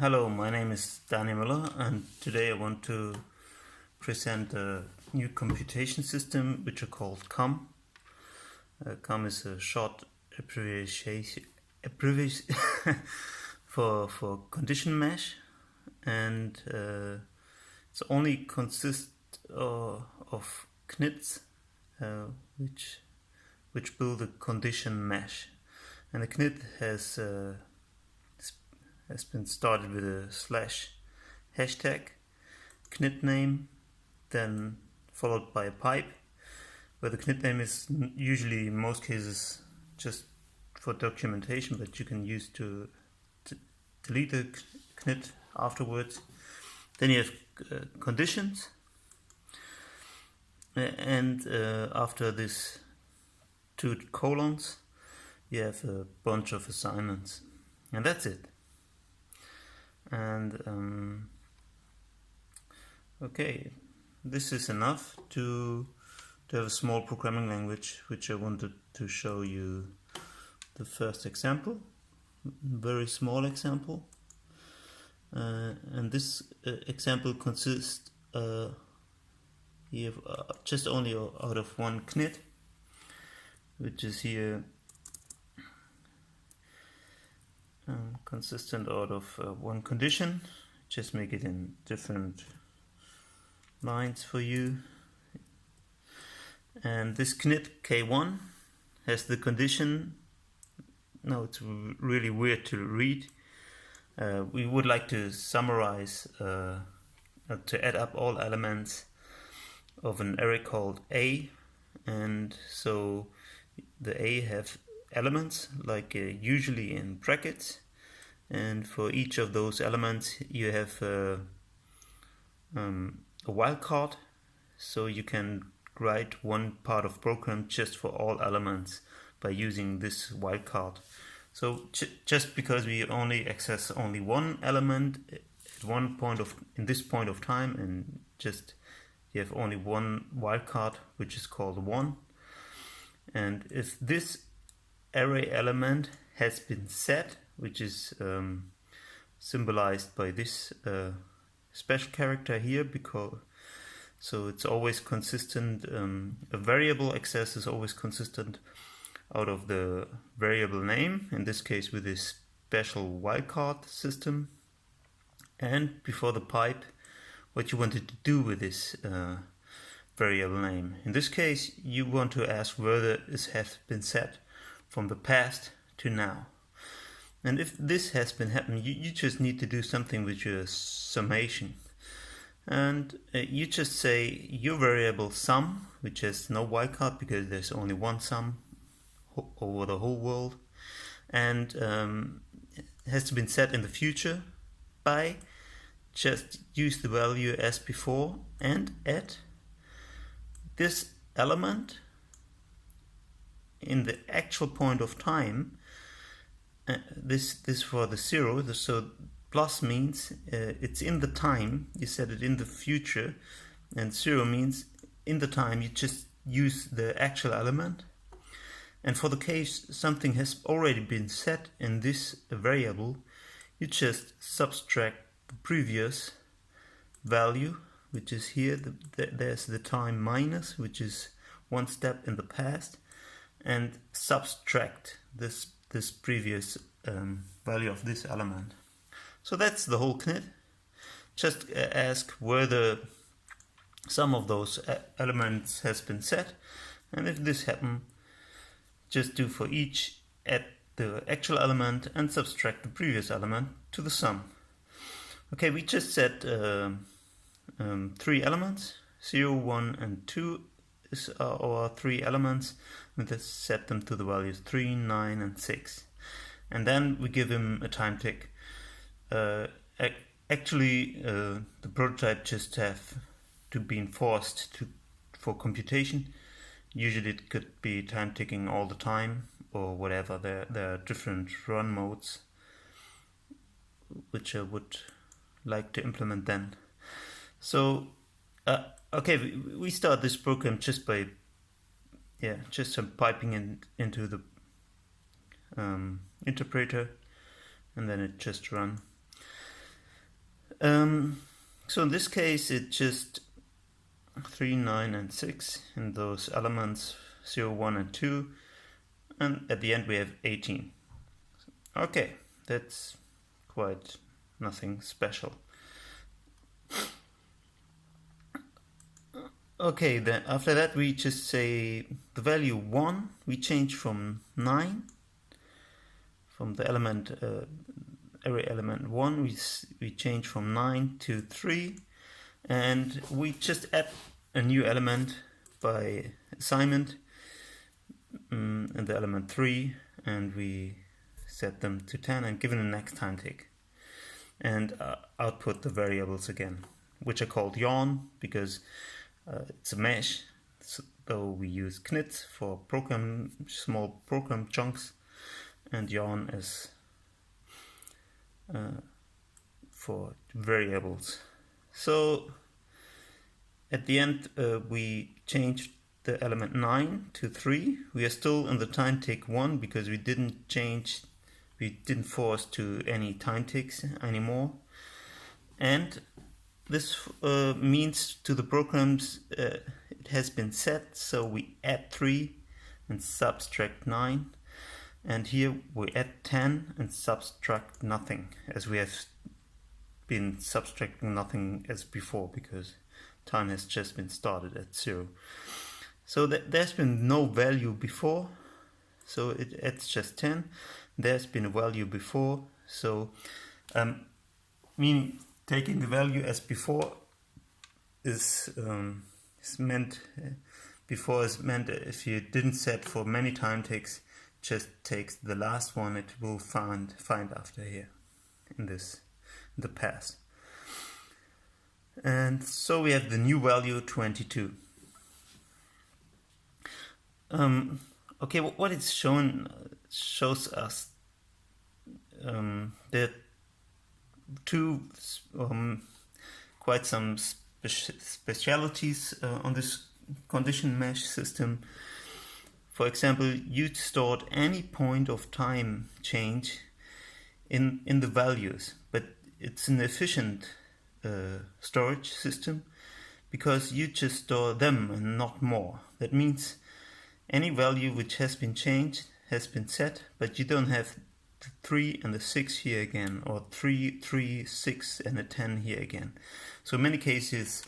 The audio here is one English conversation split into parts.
Hello, my name is Daniel Müller, and today I want to present a new computation system which are called COM. COM is a short abbreviation for condition mesh, and it's only consists of knits which build a condition mesh, and the knit has been started with a /hashtag knit name, then followed by a pipe, where the knit name is usually in most cases just for documentation, but you can use to delete the knit afterwards. Then you have conditions, and after this 2 colons you have a bunch of assignments, and that's it. And okay, this is enough to have a small programming language which I wanted to show you. The first example, very small example, and this example consists here just only out of one knit, which is here consistent out of one condition. Just make it in different lines for you. And this knit K1 has the condition. Now it's really weird to read. We would like to summarize, to add up all elements of an array called A, and so the A have elements like usually in brackets, and for each of those elements you have a wildcard, so you can write one part of program just for all elements by using this wildcard. So just because we only access only one element at one point in this point of time, and just you have only one wildcard which is called 1, and if this array element has been set, which is symbolized by this special character here, because so it's always consistent. A variable access is always consistent out of the variable name, in this case with this special wildcard system, and before the pipe what you wanted to do with this variable name. In this case you want to ask whether it has been set from the past to now. And if this has been happening, you just need to do something with your summation. And you just say your variable sum, which has no wildcard because there's only one sum over the whole world, and has to be set in the future by just use the value as before and add this element in the actual point of time. This for the 0, so plus means it's in the time, you set it in the future, and 0 means in the time you just use the actual element. And for the case something has already been set in this variable, you just subtract the previous value, which is here. There's the time minus, which is one step in the past, and subtract this previous value of this element. So that's the whole knit. Just ask whether some of those elements has been set, and if this happens, just do for each add the actual element and subtract the previous element to the sum. Okay, we just set 3 elements, 0, 1 and 2 is our 3 elements, and let's set them to the values 3, 9 and 6, and then we give him a time tick. Actually the prototype just have to be enforced for computation. Usually it could be time ticking all the time or whatever. There are different run modes which I would like to implement then. So okay, we start this program just by just some piping into the interpreter, and then it just runs. So in this case, it's just 3, 9, and 6 in those elements 0, 1, and 2, and at the end we have 18. Okay, that's quite nothing special. Okay, then after that we just say the value 1 we change from 9, from the element array element 1 we change from 9 to 3, and we just add a new element by assignment in the element 3, and we set them to 10 and give it a next time tick, and output the variables again, which are called yarn because it's a mesh, so we use knits for small program chunks, and yarn is for variables. So at the end we changed the element 9 to 3. We are still in the time tick 1 because we didn't force to any time ticks anymore, and this means to the programs it has been set, so we add 3 and subtract 9, and here we add 10 and subtract nothing, as we have been subtracting nothing as before because time has just been started at 0. So there's been no value before, so it adds just 10. There's been a value before, so meaning taking the value as before is meant if you didn't set for many time ticks, just takes the last one it will find after here in the pass. And so we have the new value 22. Okay, what it's shows us that quite some specialities on this condition mesh system. For example, you stored any point of time change in the values, but it's an efficient storage system because you just store them and not more. That means any value which has been changed has been set, but you don't have the 3 and the 6 here again, or 3, 3, 6 and a 10 here again. So in many cases,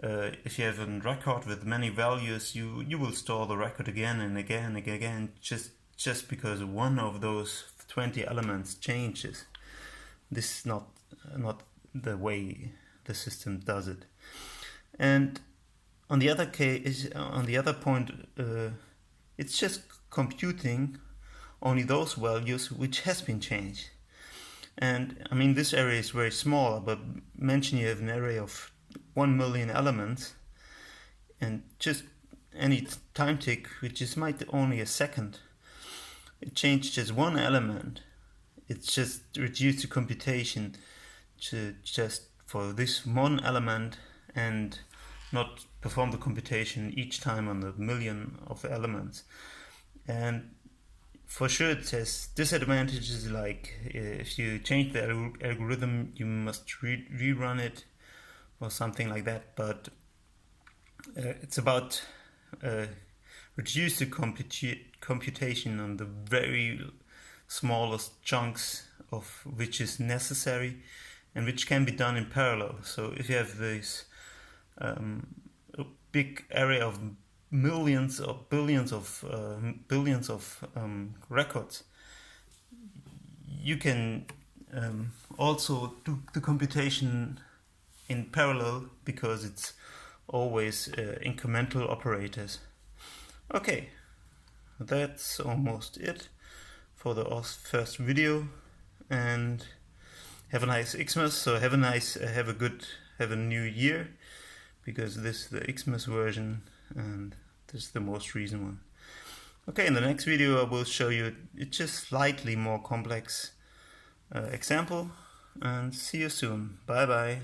if you have a record with many values, you will store the record again and again and again, just because one of those 20 elements changes. This is not the way the system does it. And on the other point, it's just computing only those values which has been changed. And I mean, this array is very small, but mention you have an array of 1 million elements, and just any time tick, which is might only a second, it changed just one element. It's just reduced the computation to just for this one element and not perform the computation each time on the million of elements. And for sure it has disadvantages, like if you change the algorithm you must rerun it or something like that, but it's about reduce the computation on the very smallest chunks of which is necessary and which can be done in parallel. So if you have this a big array of millions or billions of records, you can also do the computation in parallel because it's always incremental operators. Okay, that's almost it for the first video, and have a nice Xmas. So have a new year, because this is the Xmas version and this is the most recent one. Okay, in the next video I will show you it's just slightly more complex example, and see you soon. Bye bye.